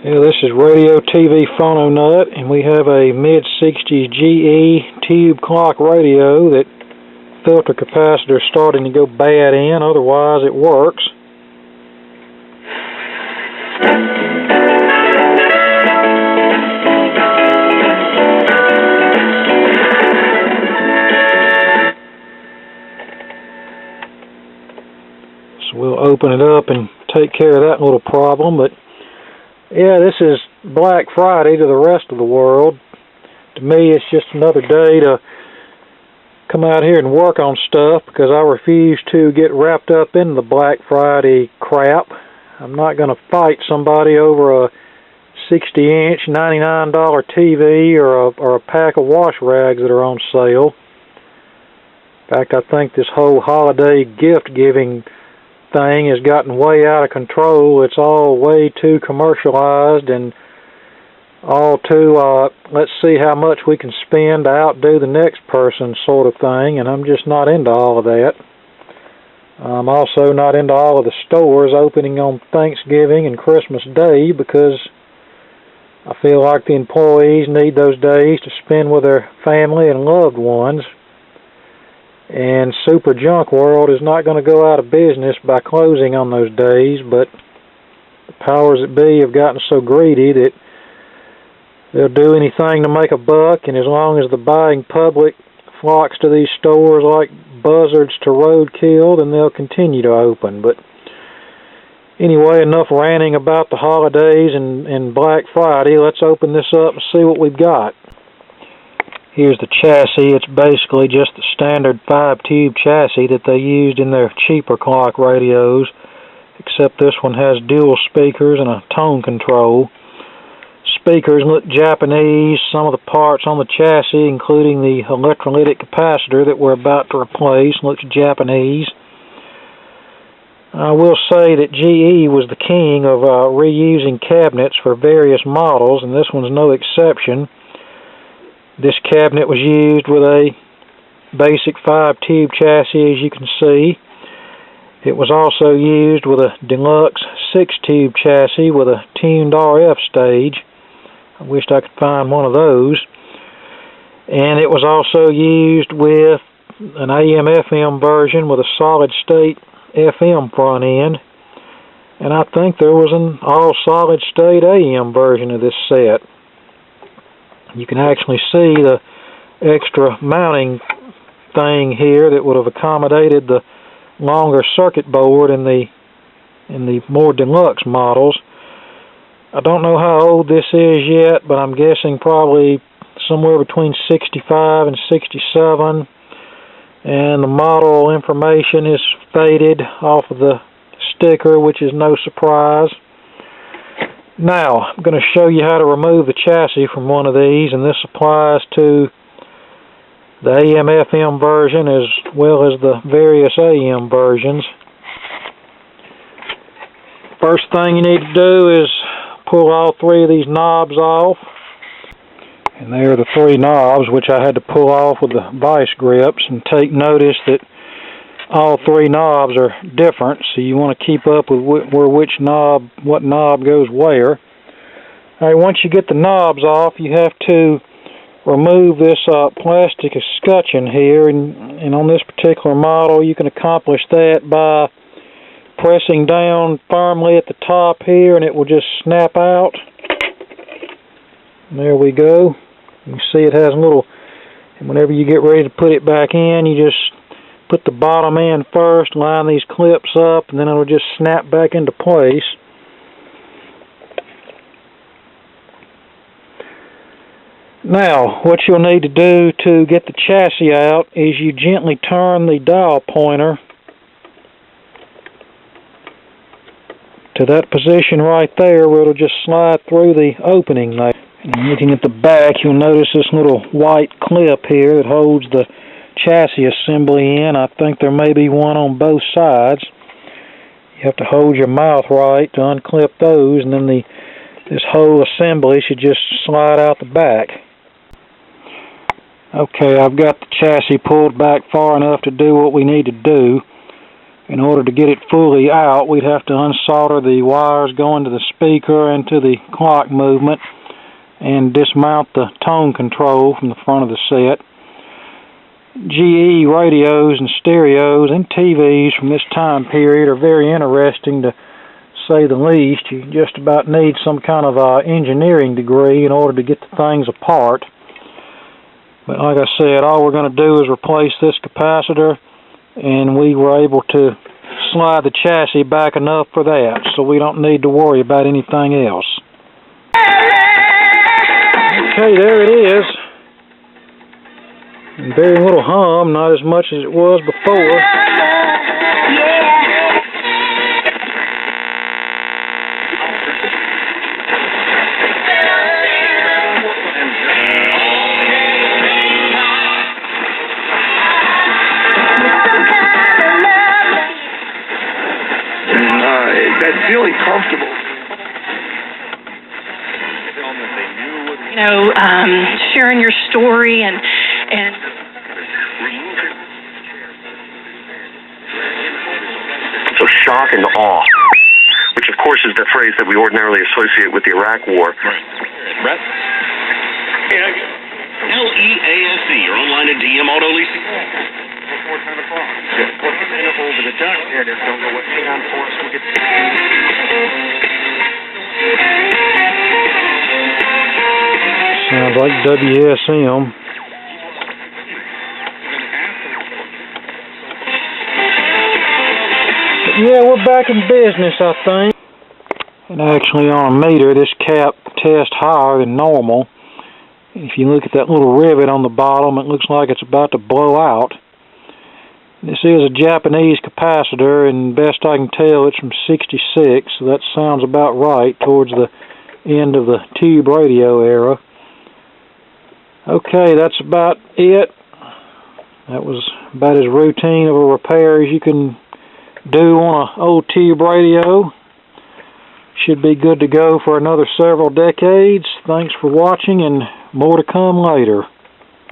Yeah, this is Radio TV Phono Nut, and we have a mid-60s GE tube clock radio that filter capacitor is starting to go bad in, otherwise it works. So we'll open it up and take care of that little problem, but yeah, this is Black Friday to the rest of the world. To me, it's just another day to come out here and work on stuff because I refuse to get wrapped up in the Black Friday crap. I'm not going to fight somebody over a 60-inch, $99 TV or a pack of wash rags that are on sale. In fact, I think this whole holiday gift-giving thing has gotten way out of control. It's all way too commercialized and all too let's see how much we can spend to outdo the next person sort of thing, and I'm just not into all of that. I'm also not into all of the stores opening on Thanksgiving and Christmas Day because I feel like the employees need those days to spend with their family and loved ones. And Super Junk World is not going to go out of business by closing on those days, but the powers that be have gotten so greedy that they'll do anything to make a buck, and as long as the buying public flocks to these stores like buzzards to roadkill, then they'll continue to open. But anyway, enough ranting about the holidays and Black Friday. Let's open this up and see what we've got. Here's the chassis. It's basically just the standard 5-tube chassis that they used in their cheaper clock radios, except this one has dual speakers and a tone control. Speakers look Japanese. Some of the parts on the chassis, including the electrolytic capacitor that we're about to replace, looks Japanese. I will say that GE was the king of reusing cabinets for various models, and this one's no exception. This cabinet was used with a basic 5-tube chassis, as you can see. It was also used with a deluxe 6-tube chassis with a tuned RF stage. I wished I could find one of those. And it was also used with an AM/FM version with a solid-state FM front end. And I think there was an all-solid-state AM version of this set. You can actually see the extra mounting thing here that would have accommodated the longer circuit board in the more deluxe models. I don't know how old this is yet, but I'm guessing probably somewhere between 65 and 67. And the model information is faded off of the sticker, which is no surprise. Now, I'm going to show you how to remove the chassis from one of these, and this applies to the AM/FM version as well as the various AM versions. First thing you need to do is pull all 3 of these knobs off. And there are the 3 knobs, which I had to pull off with the vice grips. And take notice that all 3 knobs are different, so you want to keep up with what knob goes where. Alright, once you get the knobs off, you have to remove this plastic escutcheon here, and on this particular model you can accomplish that by pressing down firmly at the top here, and it will just snap out. And there we go. You can see it has a little, and whenever you get ready to put it back in, you just put the bottom end first, line these clips up, and then it'll just snap back into place. Now, what you'll need to do to get the chassis out is you gently turn the dial pointer to that position right there where it'll just slide through the opening there. And looking at the back, you'll notice this little white clip here that holds the chassis assembly in. I think there may be one on both sides. You have to hold your mouth right to unclip those, and then this whole assembly should just slide out the back. Okay, I've got the chassis pulled back far enough to do what we need to do. In order to get it fully out, we'd have to unsolder the wires going to the speaker and to the clock movement and dismount the tone control from the front of the set. GE radios and stereos and TVs from this time period are very interesting, to say the least. You just about need some kind of engineering degree in order to get the things apart. But like I said, all we're going to do is replace this capacitor, and we were able to slide the chassis back enough for that, so we don't need to worry about anything else. Okay, there it is. Very little hum, not as much as it was before. That's feeling comfortable. You know, sharing your story and So shock and awe, which of course is the phrase that we ordinarily associate with the Iraq War. Right. Brett? LEASE. You're online at DM Auto Leasing. Before 10 o'clock. What's the interval over the duck? There it is. Don't go away. Hang on for us. We'll get Sounds like WSM. But yeah, we're back in business, I think. And actually on a meter, this cap tests higher than normal. If you look at that little rivet on the bottom, it looks like it's about to blow out. This is a Japanese capacitor, and best I can tell, it's from '66, so that sounds about right, towards the end of the tube radio era. Okay, that's about it. That was about as routine of a repair as you can do on an old tube radio. Should be good to go for another several decades. Thanks for watching, and more to come later.